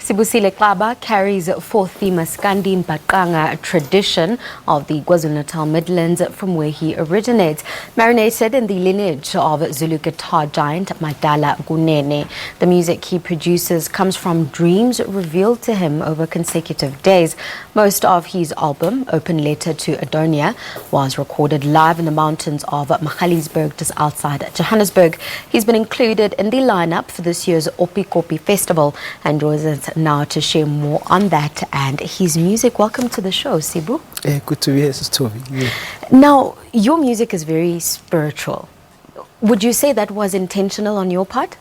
Sibusile Xaba carries forth the Maskandi Mbhaqanga tradition of the KwaZulu-Natal midlands from where he originates. Marinated in the lineage of Zulu guitar giant Madala Kunene. The music he produces comes from dreams revealed to him over consecutive days. Most of his album, Open Letter to Adoniah, was recorded live in the mountains of Magaliesberg just outside Johannesburg. He's been included in the lineup for this year's OppiKoppi festival and joins us now to share more on that and his music. Welcome to the show, Sibu. Good to be here, Toby. Yeah. Now, your music is very spiritual. Would you say that was intentional on your part?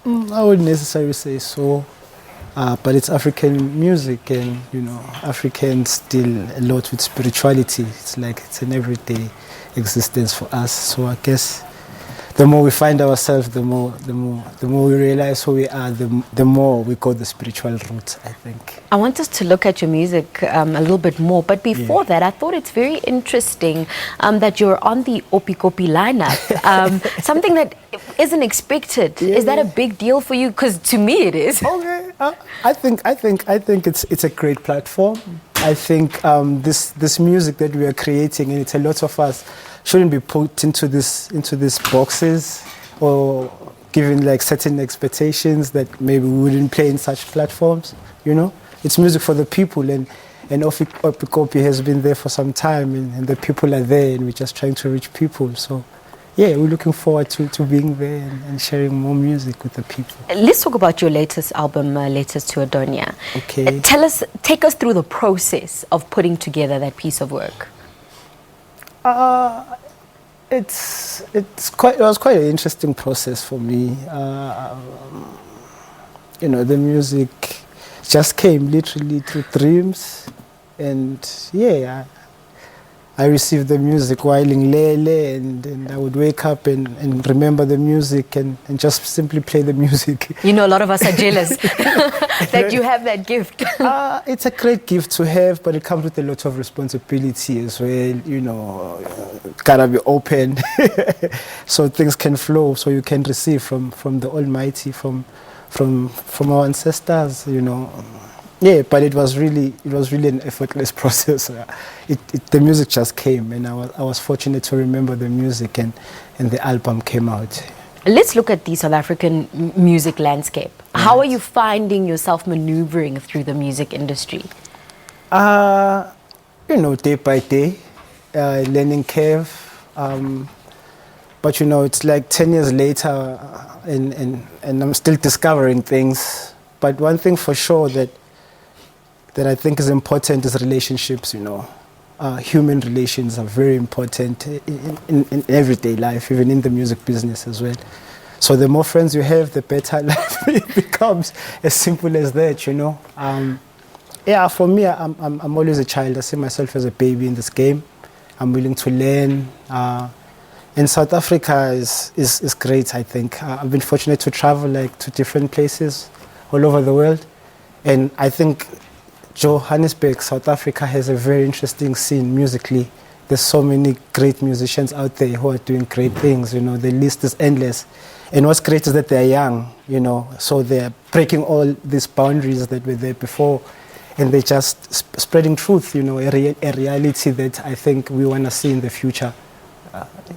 I wouldn't necessarily say so, but it's African music, and you know, Africans deal a lot with spirituality. It's like it's an everyday existence for us. So I guess the more we find ourselves, the more we realize who we are, the more we go the spiritual route, I think. I want us to look at your music a little bit more, but before that, I thought it's very interesting that you're on the OppiKoppi lineup. Something that isn't expected. Is that a big deal for you? Because to me, it is. Okay, I think it's a great platform. I think this music that we are creating, and it's a lot of us, shouldn't be put into these boxes or given like certain expectations that maybe we wouldn't play in such platforms. You know, it's music for the people, and OppiKoppi has been there for some time, and the people are there, and we're just trying to reach people. So yeah, we're looking forward to being there and sharing more music with the people. Let's talk about your latest album, Letters to Adoniah. Okay. Take us through the process of putting together that piece of work. It was quite an interesting process for me. You know, the music just came literally through dreams, and yeah, I received the music while in Lele, and I would wake up and remember the music and just simply play the music. You know, a lot of us are jealous that you have that gift. It's a great gift to have, but it comes with a lot of responsibility as well. You know, gotta be open so things can flow, so you can receive from the Almighty, from our ancestors. You know. Yeah, but it was really an effortless process. The music just came, and I was fortunate to remember the music, and the album came out. Let's look at the South African music landscape. Right. How are you finding yourself maneuvering through the music industry? You know, day by day, learning curve. But you know, it's like 10 years later, and I'm still discovering things. But one thing for sure that I think is important is relationships. You know, human relations are very important in everyday life, even in the music business as well. So the more friends you have, the better life it becomes. As simple as that, you know. Yeah, for me, I'm always a child. I see myself as a baby in this game. I'm willing to learn. And South Africa is great, I think. I've been fortunate to travel to different places all over the world, and I think Johannesburg, South Africa, has a very interesting scene musically. There's so many great musicians out there who are doing great things. You know, the list is endless. And what's great is that they're young, you know, so they're breaking all these boundaries that were there before, and they're just spreading truth, you know, a reality that I think we want to see in the future.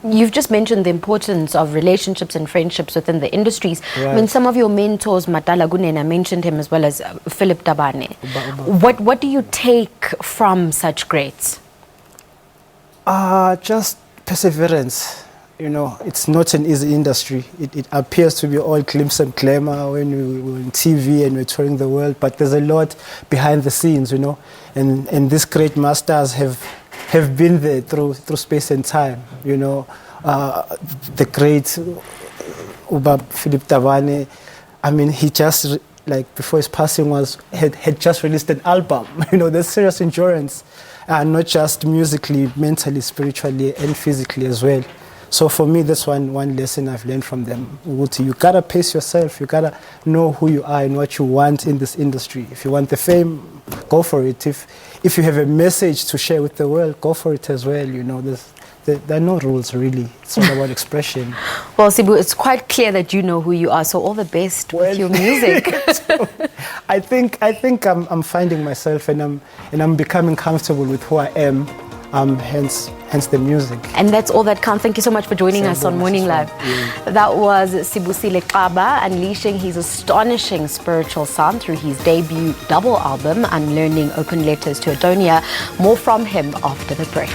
You've just mentioned the importance of relationships and friendships within the industries. Right. I mean, some of your mentors, Madala Kunene, I mentioned him, as well as Philip Tabane. What do you take from such greats? Just perseverance. You know, it's not an easy industry. It appears to be all glimpse and glamour when we're on TV and we're touring the world, but there's a lot behind the scenes, you know, and these great masters have been there through space and time, you know. The great Uba Philip Tabane, I mean, he just, before his passing had just released an album. You know, there's serious endurance, not just musically, mentally, spiritually, and physically as well. So for me, that's one lesson I've learned from them. You gotta pace yourself. You gotta know who you are and what you want in this industry. If you want the fame, go for it. If you have a message to share with the world, go for it as well. You know, there are no rules really. It's all about expression. Well, Sibu, it's quite clear that you know who you are, so all the best with your music. So, I think I'm finding myself, and I'm becoming comfortable with who I am. Hence the music. And that's all that counts. Thank you so much for joining us on Morning Live. Yeah. That was Sibusile Xaba unleashing his astonishing spiritual sound through his debut double album, Unlearning Open Letters to Adoniah. More from him after the break.